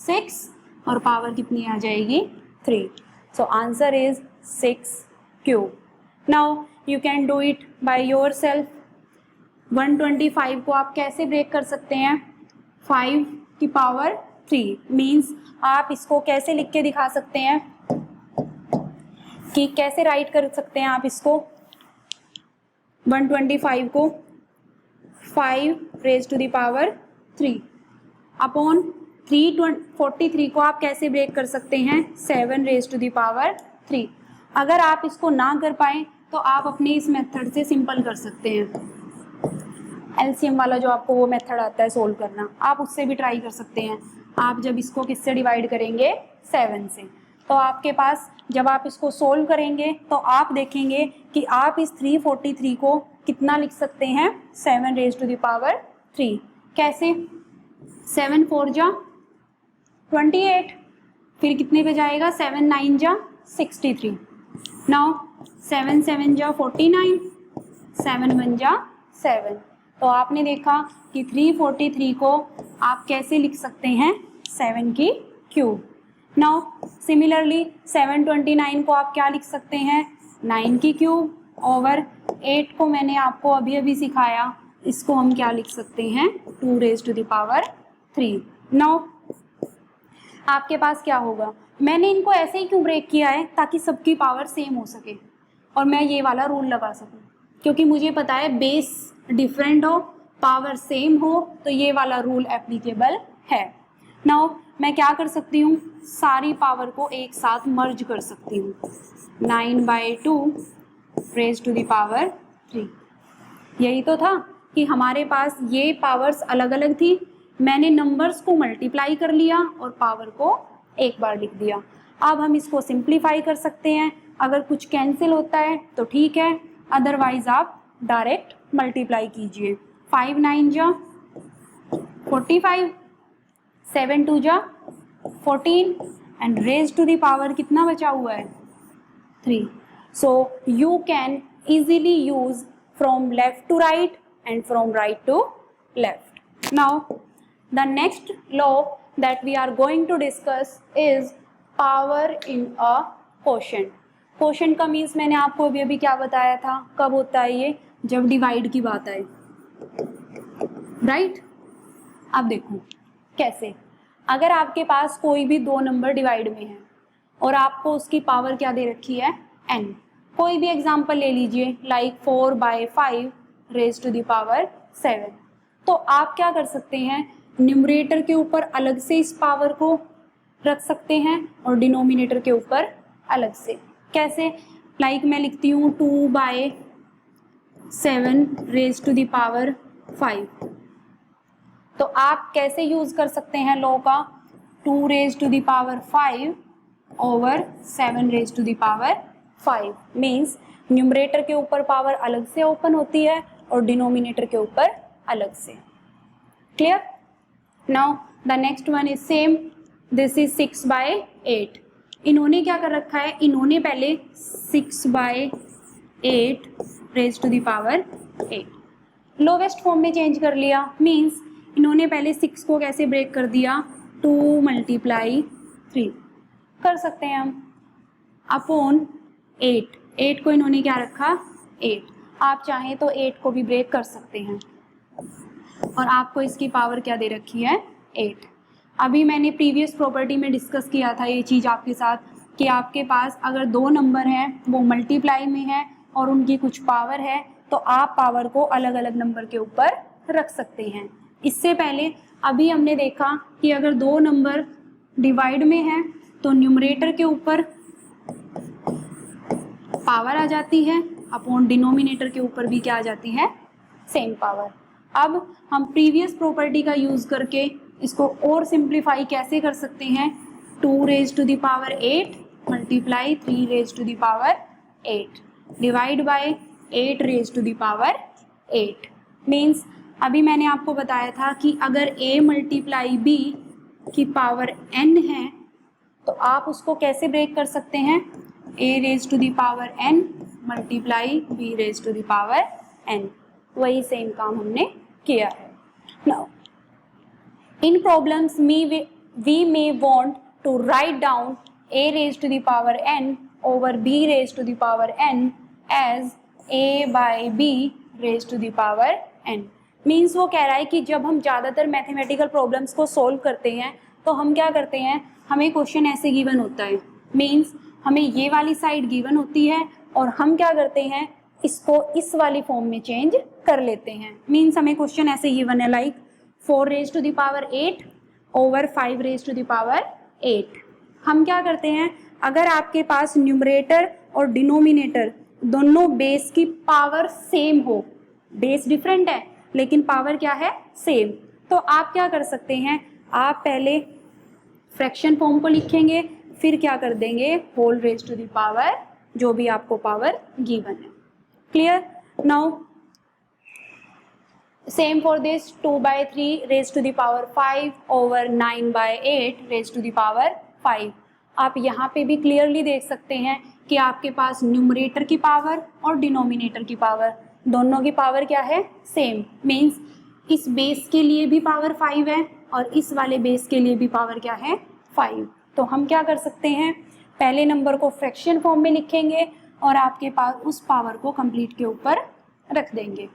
6 और पावर कितनी आ जाएगी, 3। So answer is 6 cube. Now you can do it by your self. 125 को आप कैसे ब्रेक कर सकते हैं, 5 की पावर 3। मीन्स आप इसको कैसे लिख के दिखा सकते हैं, कि कैसे राइट कर सकते हैं आप इसको, 125 को 5 raise to the power 3 upon 343 को आप कैसे ब्रेक कर सकते हैं, 7 रेज टू द पावर 3। अगर आप इसको ना कर पाए तो आप अपने इस मेथड से सिंपल कर सकते हैं। LCM वाला जो आपको वो मेथड आता है सोल्व करना, आप उससे भी ट्राई कर सकते हैं। आप जब इसको किससे डिवाइड करेंगे, 7 से, तो आपके पास जब आप इसको सोल्व करेंगे तो आप देखेंगे कि आप इस 343 को कितना लिख सकते हैं, 7 रेज टू द पावर 3। कैसे, 7 4 जा 28, फिर कितने पे जाएगा, 7 9 जा 63। नाउ 7 7 जा 49, 7 1 जा 7। तो आपने देखा कि 343 को आप कैसे लिख सकते हैं, 7 की क्यूब। नाउ सिमिलरली 729 को आप क्या लिख सकते हैं, 9 की क्यूब ओवर 8 को मैंने आपको अभी अभी सिखाया, इसको हम क्या लिख सकते हैं, 2 raise to the power 3। Now आपके पास क्या होगा, मैंने इनको ऐसे ही क्यों ब्रेक किया है, ताकि सबकी पावर सेम हो सके और मैं ये वाला रूल लगा सकूं, क्योंकि मुझे पता है बेस डिफरेंट हो पावर सेम हो तो ये वाला रूल एप्लीकेबल है। नाउ मैं क्या कर सकती हूँ, सारी पावर को एक साथ मर्ज कर सकती हूँ, 9/2 रेज टू द पावर 3। यही तो था कि हमारे पास ये पावर्स अलग अलग थी, मैंने नंबर्स को मल्टीप्लाई कर लिया और पावर को एक बार लिख दिया। अब हम इसको सिंप्लीफाई कर सकते हैं, अगर कुछ कैंसिल होता है तो ठीक है, अदरवाइज आप डायरेक्ट मल्टीप्लाई कीजिए। 5 9 जा 45, 7 2 जा 14 and raise to the power कितना बचा हुआ है, 3। So you can easily use from left to right and from right to left. Now the next law that we are going to discuss is power in a quotient. Quotient का मीन्स मैंने आपको अभी अभी क्या बताया था, कब होता है ये, जब डिवाइड की बात आए, राइट। अब देखो कैसे, अगर आपके पास कोई भी दो नंबर डिवाइड में है और आपको उसकी पावर क्या दे रखी है, n, कोई भी एग्जांपल ले लीजिए like 4/5 raise to the power 7, तो आप क्या कर सकते हैं, न्यूमरेटर के ऊपर अलग से इस पावर को रख सकते हैं और डिनोमिनेटर के ऊपर अलग से। कैसे, लाइक मैं लिखती हूँ 2/7 रेज टू द पावर 5, तो आप कैसे यूज कर सकते हैं लॉ का, 2 raise to the power 5 over 7 raise to the power 5 means numerator के ऊपर पावर अलग से ओपन होती है और डिनोमिनेटर के ऊपर अलग से। Clear. Now the next one is same, this is 6/8। इन्होंने क्या कर रखा है, इन्होंने पहले 6/8 raise to the power 8 lowest form में चेंज कर लिया, मीन्स इन्होंने पहले 6 को कैसे ब्रेक कर दिया, 2 × 3 कर सकते हैं हम, अपॉन 8 को इन्होंने क्या रखा 8, आप चाहें तो 8 को भी ब्रेक कर सकते हैं और आपको इसकी पावर क्या दे रखी है 8। अभी मैंने प्रीवियस प्रॉपर्टी में डिस्कस किया था ये चीज़ आपके साथ कि आपके पास अगर दो नंबर हैं वो मल्टीप्लाई में है और उनकी कुछ पावर है तो आप पावर को अलग अलग नंबर के ऊपर रख सकते हैं। इससे पहले अभी हमने देखा कि अगर दो नंबर डिवाइड में है तो न्यूमरेटर के ऊपर पावर आ जाती है अपॉन डिनोमिनेटर के ऊपर भी क्या आ जाती है, सेम पावर। अब हम प्रीवियस प्रॉपर्टी का यूज करके इसको और सिंप्लीफाई कैसे कर सकते हैं, 2 raise to the power 8 multiply 3 raise to the power 8 divide by 8 raise to the power 8 means अभी मैंने आपको बताया था कि अगर a मल्टीप्लाई b की पावर n है तो आप उसको कैसे ब्रेक कर सकते हैं, a raise to the power n multiply b raise to the power n, वही सेम काम हमने किया है। Now in problems we may want to write down a raised to the power n over b raised to the power n as a by b raised to the power n। Means वो कह रहा है कि जब हम ज़्यादातर मैथमेटिकल प्रॉब्लम्स को सोल्व करते हैं तो हम क्या करते हैं, हमें क्वेश्चन ऐसे गिवन होता है, मीन्स हमें ये वाली साइड गिवन होती है और हम क्या करते हैं इसको इस वाली फॉर्म में चेंज कर लेते हैं। मीन्स हमें क्वेश्चन ऐसे गिवन है like 4 raise to the power 8 over 5 raise to the power 8। हम क्या करते हैं, अगर आपके पास न्यूमरेटर और डिनोमिनेटर दोनों बेस की पावर सेम हो, बेस डिफरेंट है लेकिन पावर क्या है सेम, तो आप क्या कर सकते हैं, आप पहले फ्रैक्शन फॉर्म को लिखेंगे फिर क्या कर देंगे whole raise to the power जो भी आपको पावर गिवन है। Clear. Now same for this 2/3 raise to the power 5 over 9/8 raise to the power 5। आप यहाँ पे भी क्लियरली देख सकते हैं कि आपके पास न्यूमरेटर की पावर और डिनोमिनेटर की पावर दोनों की पावर क्या है सेम, मीन्स इस बेस के लिए भी पावर 5 है और इस वाले बेस के लिए भी पावर क्या है 5। तो हम क्या कर सकते हैं, पहले नंबर को फ्रैक्शन फॉर्म में लिखेंगे और आपके पास उस पावर को कंप्लीट के ऊपर रख देंगे।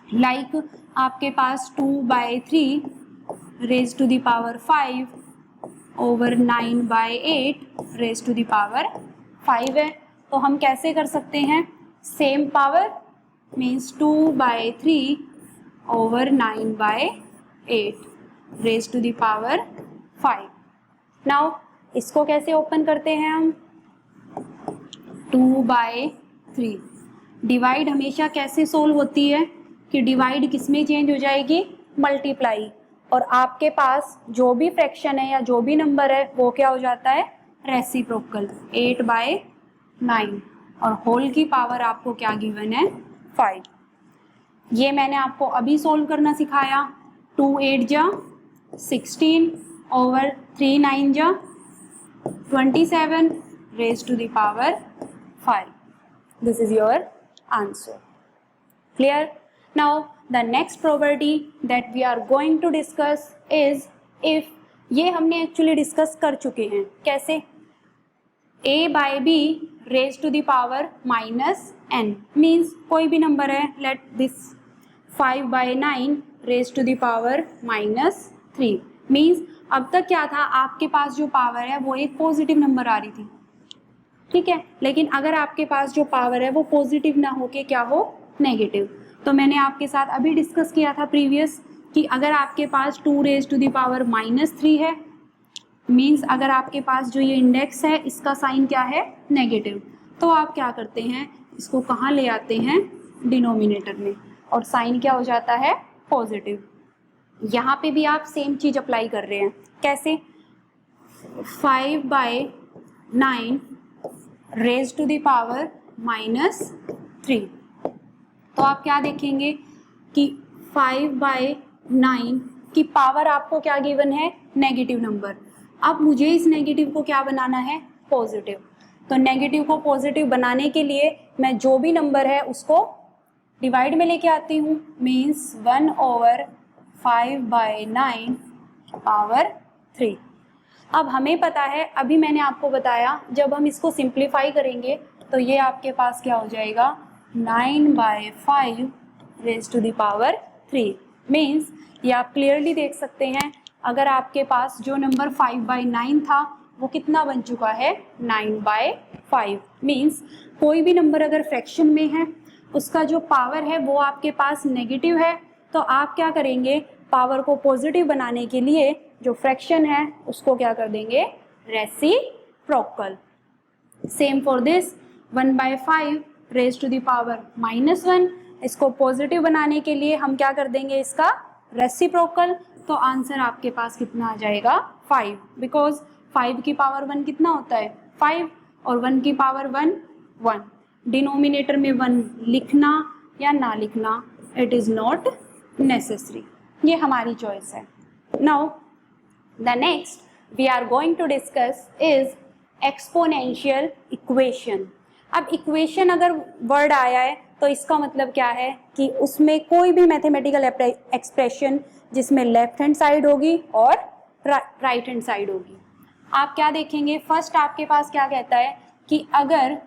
लाइक आपके पास 2/3 raise to the power 5 over 9/8 raise to the power 5 है। तो हम कैसे कर सकते हैं, same power means 2/3 over 9/8 raise to the power 5। Now इसको कैसे ओपन करते हैं हम, 2/3। डिवाइड हमेशा कैसे सोल्व होती है कि डिवाइड किस में चेंज हो जाएगी, मल्टीप्लाई, और आपके पास जो भी फ्रैक्शन है या जो भी नंबर है वो क्या हो जाता है, रेसिप्रोकल, 8/9 और होल की पावर आपको क्या गिवन है, 5। ये मैंने आपको अभी सोल्व करना सिखाया। 2 8 जा 16 ओवर 3 9 जा 27 raise to the power 5। This is your answer. Clear? Now the next property that we are going to discuss is if, ये हमने एक्चुअली डिस्कस कर चुके हैं, कैसे, a/b raise to the power -n means कोई भी नंबर है, let this 5/9 raise to the power -3 means अब तक क्या था, आपके पास जो पावर है वो एक पॉजिटिव नंबर आ रही थी, ठीक है, लेकिन अगर आपके पास जो पावर है वो पॉजिटिव ना होके क्या हो, नेगेटिव। तो मैंने आपके साथ अभी डिस्कस किया था प्रीवियस कि अगर आपके पास 2 रेज टू द पावर -3 है मीन्स अगर आपके पास जो ये इंडेक्स है इसका साइन क्या है, नेगेटिव, तो आप क्या करते हैं, इसको कहाँ ले आते हैं, डिनोमिनेटर में, और साइन क्या हो जाता है, पॉजिटिव। यहाँ पे भी आप सेम चीज अप्लाई कर रहे हैं, कैसे, 5/9 रेज टू द पावर -3। तो आप क्या देखेंगे कि 5/9 की पावर आपको क्या गिवन है, नेगेटिव नंबर। अब मुझे इस नेगेटिव को क्या बनाना है, पॉजिटिव। तो नेगेटिव को पॉजिटिव बनाने के लिए मैं जो भी नंबर है उसको डिवाइड में लेके आती हूँ, मीन्स 1/5/9 पावर 3। अब हमें पता है, अभी मैंने आपको बताया, जब हम इसको सिंप्लीफाई करेंगे तो ये आपके पास क्या हो जाएगा, 9/5 raise to the power 3 means ये आप क्लियरली देख सकते हैं, अगर आपके पास जो नंबर 5/9 था वो कितना बन चुका है, 9/5 मीन्स कोई भी नंबर अगर फ्रैक्शन में है उसका जो पावर है वो आपके पास नेगेटिव है, तो आप क्या करेंगे, पावर को पॉजिटिव बनाने के लिए जो फ्रैक्शन है उसको क्या कर देंगे, reciprocal. Same for this 1/5 raise to the power -1, इसको पॉजिटिव बनाने के लिए हम क्या कर देंगे, इसका रेसिप्रोकल। तो आंसर आपके पास कितना आ जाएगा, 5, बिकॉज 5 की पावर 1 कितना होता है, 5, और 1 की पावर 1 1। डिनोमिनेटर में 1 लिखना या ना लिखना, इट इज नॉट नेसेसरी, ये हमारी चॉइस है। Now the next we are going to discuss is exponential equation. अब इक्वेशन अगर वर्ड आया है तो इसका मतलब क्या है कि उसमें कोई भी मैथमेटिकल एक्सप्रेशन जिसमें लेफ्ट हैंड साइड होगी और राइट हैंड साइड होगी। आप क्या देखेंगे, फर्स्ट आपके पास क्या कहता है कि अगर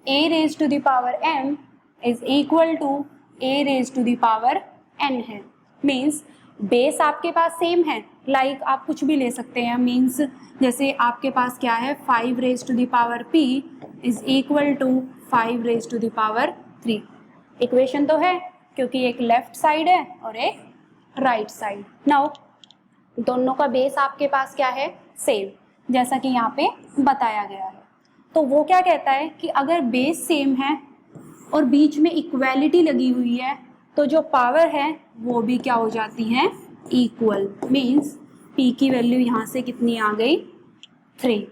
a raise to the power m is equal to a raise to the power n है, मीन्स बेस आपके पास सेम है, लाइक आप कुछ भी ले सकते हैं, मीन्स जैसे आपके पास क्या है, 5 raise to the power p is equal to 5 raise to the power 3। Equation तो है क्योंकि एक लेफ्ट साइड है और एक राइट साइड। नाउ दोनों का बेस आपके पास क्या है, सेम, जैसा कि यहाँ पे बताया गया है। तो वो क्या कहता है कि अगर बेस सेम है और बीच में इक्वालिटी लगी हुई है तो जो पावर है वो भी क्या हो जाती है, इक्वल, मीन्स p की वैल्यू यहाँ से कितनी आ गई, 3।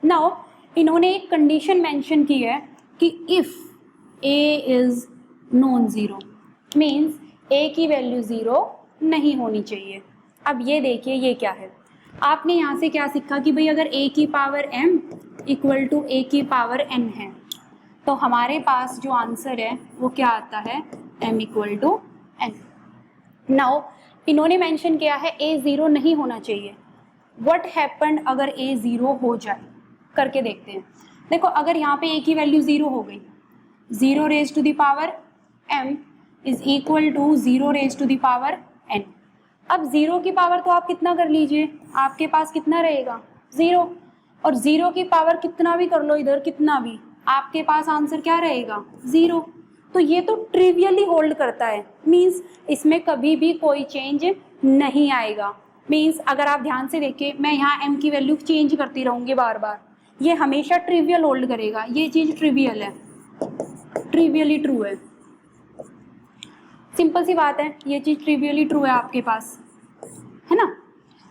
नाउ इन्होंने एक कंडीशन मेंशन की है कि if a is non zero, means a की वैल्यू 0 नहीं होनी चाहिए। अब ये देखिए ये क्या है, आपने यहाँ से क्या सीखा कि भाई अगर a की power m equal to a की पावर n है तो हमारे पास जो आंसर है वो क्या आता है, m equal to n। Now इन्होंने मेंशन किया है a 0 नहीं होना चाहिए, व्हाट हैपेंड अगर a 0 हो जाए, करके देखते हैं। देखो अगर यहाँ पे a की वैल्यू 0 हो गई, 0 raise to the power m is equal to 0 raise to the power n। अब 0 की पावर तो आप कितना कर लीजिए, आपके पास कितना रहेगा 0, और 0 की पावर कितना भी कर लो इधर, कितना भी, आपके पास आंसर क्या रहेगा 0। तो ये तो ट्रिवियली होल्ड करता है, मीन्स इसमें कभी भी कोई चेंज नहीं आएगा। मीन्स अगर आप ध्यान से देखें, मैं यहाँ m की वैल्यू चेंज करती रहूंगी बार बार, ये हमेशा ट्रिवियल होल्ड करेगा, ये चीज ट्रिवियल है, ट्रिवियली ट्रू है, सिंपल सी बात है, ये चीज ट्रिवियली ट्रू है आपके पास, है ना।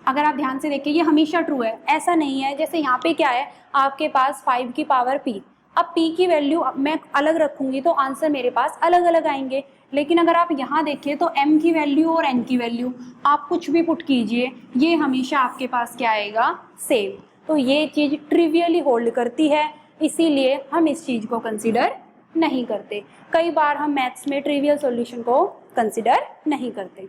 अगर आप ध्यान से देखें ये हमेशा ट्रू है, ऐसा नहीं है जैसे यहाँ पे क्या है आपके पास 5 की पावर p, अब p की वैल्यू मैं अलग रखूंगी तो आंसर मेरे पास अलग अलग आएंगे। लेकिन अगर आप यहाँ देखिए तो m की वैल्यू और n की वैल्यू आप कुछ भी पुट कीजिए, ये हमेशा आपके पास क्या आएगा सेम। तो ये चीज ट्रिवियली होल्ड करती है, इसीलिए हम इस चीज को कंसिडर नहीं करते। कई बार हम मैथ्स में ट्रिवियल सॉल्यूशन को कंसिडर नहीं करते।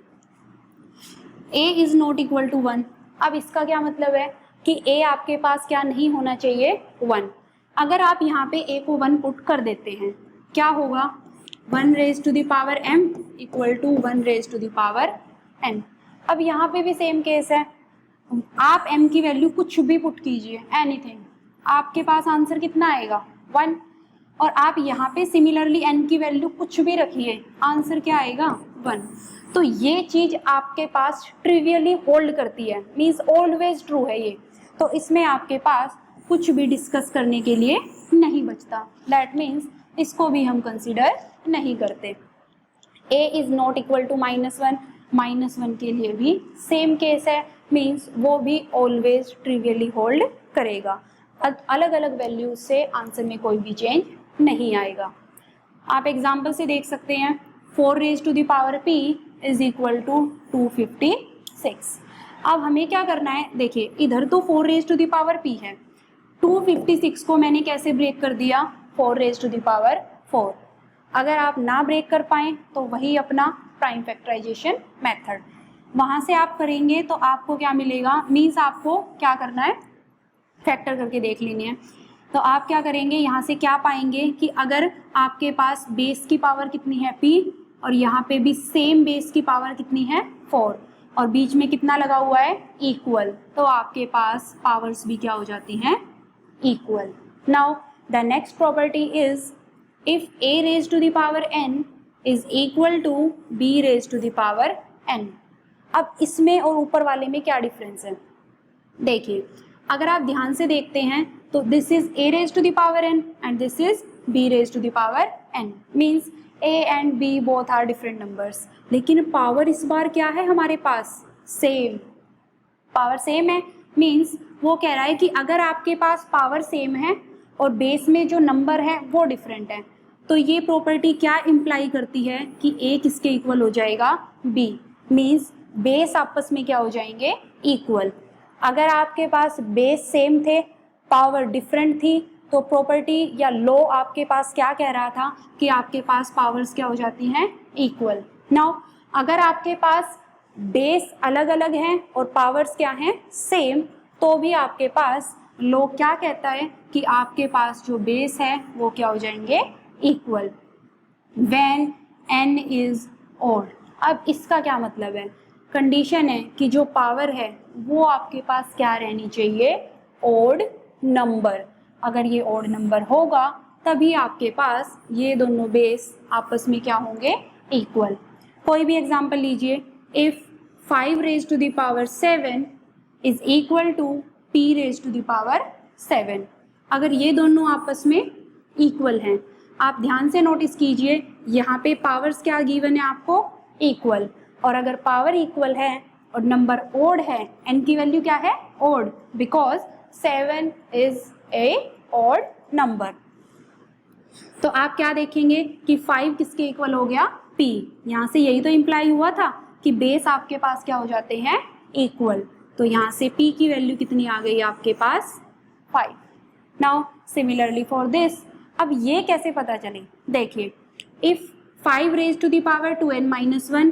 a is not equal to 1, अब इसका क्या मतलब है कि a आपके पास क्या नहीं होना चाहिए 1। अगर आप यहाँ पे a को 1 पुट कर देते हैं क्या होगा, 1 raise to the power m equal to 1 raise to the power n। अब यहाँ पे भी सेम केस है, आप m की वैल्यू कुछ भी पुट कीजिए एनीथिंग, आपके पास आंसर कितना आएगा 1, और आप यहाँ पे सिमिलरली n की वैल्यू कुछ भी रखिए, आंसर क्या आएगा 1। तो ये चीज आपके पास ट्रिवियली होल्ड करती है, मीन्स ऑलवेज ट्रू है ये, तो इसमें आपके पास कुछ भी डिस्कस करने के लिए नहीं बचता, दैट मीन्स इसको भी हम कंसिडर नहीं करते। a is not equal to -1, -1 के लिए भी सेम केस है, मीन्स वो भी ऑलवेज ट्रिवियली होल्ड करेगा, अलग अलग वैल्यूज से आंसर में कोई भी चेंज नहीं आएगा। आप एग्जाम्पल से देख सकते हैं, 4 raise to the power p is equal to 256। अब हमें क्या करना है, देखिए इधर तो 4 raise to the power p है, 256 को मैंने कैसे ब्रेक कर दिया 4 रेज टू द पावर 4। अगर आप ना ब्रेक कर पाए तो वही अपना प्राइम फैक्टराइजेशन मेथड, वहाँ से आप करेंगे तो आपको क्या मिलेगा, मीन्स आपको क्या करना है फैक्टर करके देख लेनी है। तो आप क्या करेंगे, यहाँ से क्या पाएंगे कि अगर आपके पास बेस की पावर कितनी है p, और यहाँ पे भी सेम बेस की पावर कितनी है 4, और बीच में कितना लगा हुआ है इक्वल, तो आपके पास पावर्स भी क्या हो जाती हैं equal. Now the next property is if a raise to the power n is equal to b raise to the power n। अब इसमें और ऊपर वाले में क्या डिफरेंस है, देखिए अगर आप ध्यान से देखते हैं तो this is a raise to the power n and this is b raise to the power n, means a and b both are different numbers, लेकिन पावर इस बार क्या है हमारे पास सेम, पावर सेम है, मीन्स वो कह रहा है कि अगर आपके पास पावर सेम है और बेस में जो नंबर है वो डिफरेंट है, तो ये प्रॉपर्टी क्या इम्प्लाई करती है कि a किसके इक्वल हो जाएगा b, मीन्स बेस आपस में क्या हो जाएंगे इक्वल। अगर आपके पास बेस सेम थे पावर डिफरेंट थी तो प्रॉपर्टी या लॉ आपके पास क्या कह रहा था कि आपके पास पावर्स क्या हो जाती हैं इक्वल। नाउ अगर आपके पास बेस अलग अलग हैं और पावर्स क्या हैं सेम, तो भी आपके पास लॉ क्या कहता है कि आपके पास जो बेस है वो क्या हो जाएंगे equal when n is odd. अब इसका क्या मतलब है, कंडीशन है कि जो पावर है वो आपके पास क्या रहनी चाहिए ऑड नंबर, अगर ये ऑड नंबर होगा तभी आपके पास ये दोनों बेस आपस में क्या होंगे इक्वल। कोई भी एग्जांपल लीजिए, if 5 raise to the power 7 is equal to p raise to the power 7, अगर ये दोनों आपस में इक्वल हैं, आप ध्यान से नोटिस कीजिए यहाँ पे पावर्स क्या गिवन है आपको इक्वल, और अगर पावर इक्वल है और नंबर ओड है, n की वैल्यू क्या है odd, because 7 is a odd number. तो आप क्या देखेंगे कि 5 किसके इक्वल हो गया p, यहाँ से यही तो इम्प्लाई हुआ था कि बेस आपके पास क्या हो जाते हैं इक्वल, तो यहाँ से p की वैल्यू कितनी आ गई आपके पास 5। नाउ सिमिलरली फॉर दिस, अब ये कैसे पता चले, देखिए if 5 raise to the power 2n-1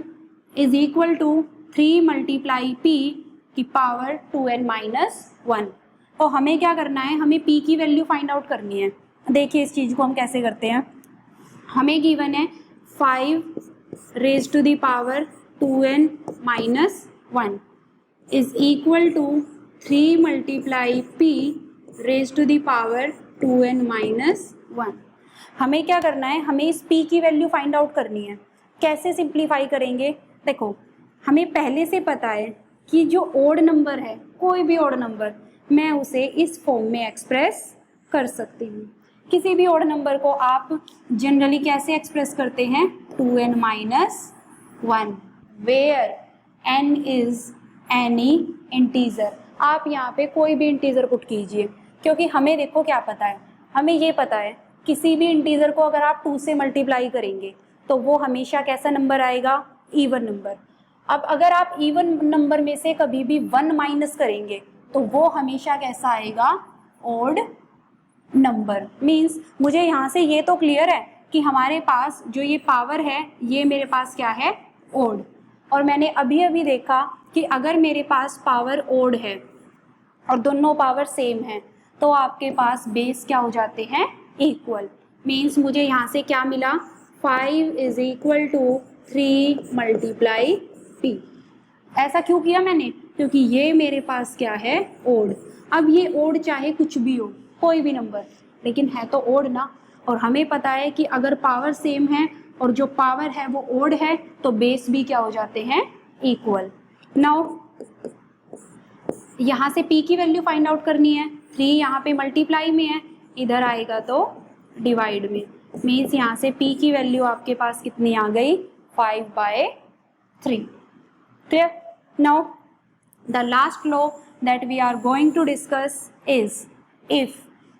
is equal to 3 multiply p की पावर 2n-1। तो हमें क्या करना है, हमें p की वैल्यू फाइंड आउट करनी है। देखिए इस चीज़ को हम कैसे करते हैं। हमें गिवन है 5 raise to the power 2n-1 is equal to 3 multiply p raise to the power 2n-1। हमें क्या करना है, हमें इस p की वैल्यू फाइंड आउट करनी है। कैसे सिंप्लीफाई करेंगे, देखो हमें पहले से पता है कि जो ओड नंबर है, कोई भी ओड नंबर, मैं उसे इस फॉर्म में एक्सप्रेस कर सकती हूँ। किसी भी ओड नंबर को आप जनरली कैसे एक्सप्रेस करते हैं, 2n-1 where n is any integer. आप यहाँ पे कोई भी इंटीजर पुट कीजिए, क्योंकि हमें देखो क्या पता है, हमें ये पता है किसी भी इंटीजर को अगर आप 2 से मल्टीप्लाई करेंगे तो वो हमेशा कैसा नंबर आएगा, इवन नंबर। अब अगर आप इवन नंबर में से कभी भी 1 माइनस करेंगे तो वो हमेशा कैसा आएगा, ओड नंबर। मीन्स मुझे यहाँ से ये तो क्लियर है कि हमारे पास जो ये पावर है ये मेरे पास क्या है, ओड। और मैंने अभी अभी देखा कि अगर मेरे पास पावर ओड है और दोनों पावर सेम है तो आपके पास बेस क्या हो जाते हैं, इक्वल। मीन्स मुझे यहाँ से क्या मिला, 5 is equal to 3 multiply p। ऐसा क्यों किया मैंने, क्योंकि ये मेरे पास क्या है, ओड। अब ये ओड चाहे कुछ भी हो, कोई भी नंबर, लेकिन है तो ओड ना। और हमें पता है कि अगर पावर सेम है और जो पावर है वो ओड है तो बेस भी क्या हो जाते हैं, इक्वल। नाउ यहाँ से p की वैल्यू फाइंड आउट करनी है। 3 यहाँ पे मल्टीप्लाई में है, इधर आएगा तो डिवाइड में। मीन्स यहाँ से p की वैल्यू आपके पास कितनी आ गई, 5/3। Clear. Now the last law that we are going to discuss is if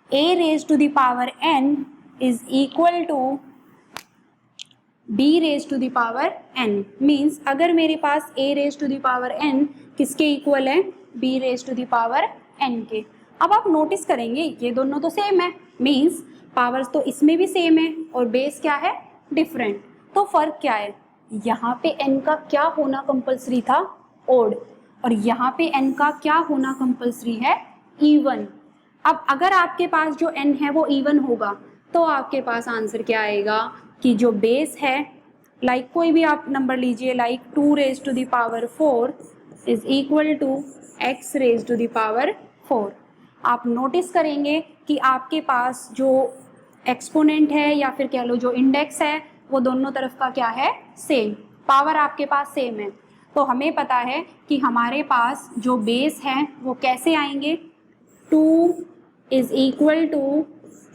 a raised to the power n is equal to b raised to the power n। Means अगर मेरे पास a raised to the power n किसके इक्वल है, b raised to the power n के। अब आप नोटिस करेंगे ये दोनों तो सेम है, मीन्स पावर्स तो इसमें भी सेम है और बेस क्या है, डिफरेंट। तो फर्क क्या है, यहाँ पे n का क्या होना कंपल्सरी था, ओड, और यहाँ पे n का क्या होना कंपल्सरी है, इवन। अब अगर आपके पास जो n है वो इवन होगा तो आपके पास आंसर क्या आएगा कि जो बेस है, लाइक कोई भी आप नंबर लीजिए, like 2 raise to the power 4 is equal to x raise to the power 4। आप नोटिस करेंगे कि आपके पास जो एक्सपोनेंट है या फिर कह लो जो इंडेक्स है वो दोनों तरफ का क्या है, सेम, पावर आपके पास सेम है। तो हमें पता है कि हमारे पास जो बेस है वो कैसे आएंगे, 2 is equal to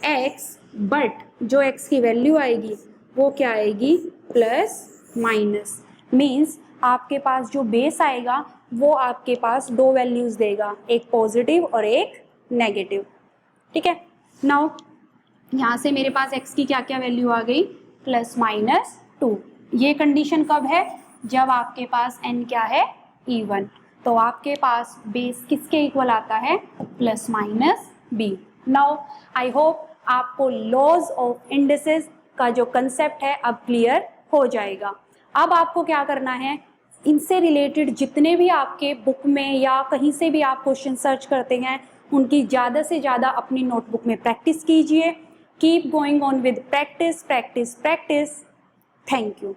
x, but जो x की वैल्यू आएगी वो क्या आएगी, प्लस माइनस। मीन्स आपके पास जो बेस आएगा वो आपके पास 2 वैल्यूज देगा, एक पॉजिटिव और एक नेगेटिव। ठीक है। नाउ यहाँ से मेरे पास x की क्या क्या वैल्यू आ गई, +-2। ये कंडीशन कब है, जब आपके पास n क्या है, इवन। तो आपके पास बेस किसके इक्वल आता है, +-b। नाउ आई होप आपको लॉज ऑफ इंडिसेस का जो कंसेप्ट है अब क्लियर हो जाएगा। अब आपको क्या करना है, इनसे रिलेटेड जितने भी आपके बुक में या कहीं से भी आप क्वेश्चन सर्च करते हैं उनकी ज़्यादा से ज़्यादा अपनी नोटबुक में प्रैक्टिस कीजिए। Keep going on with practice practice practice. Thank you.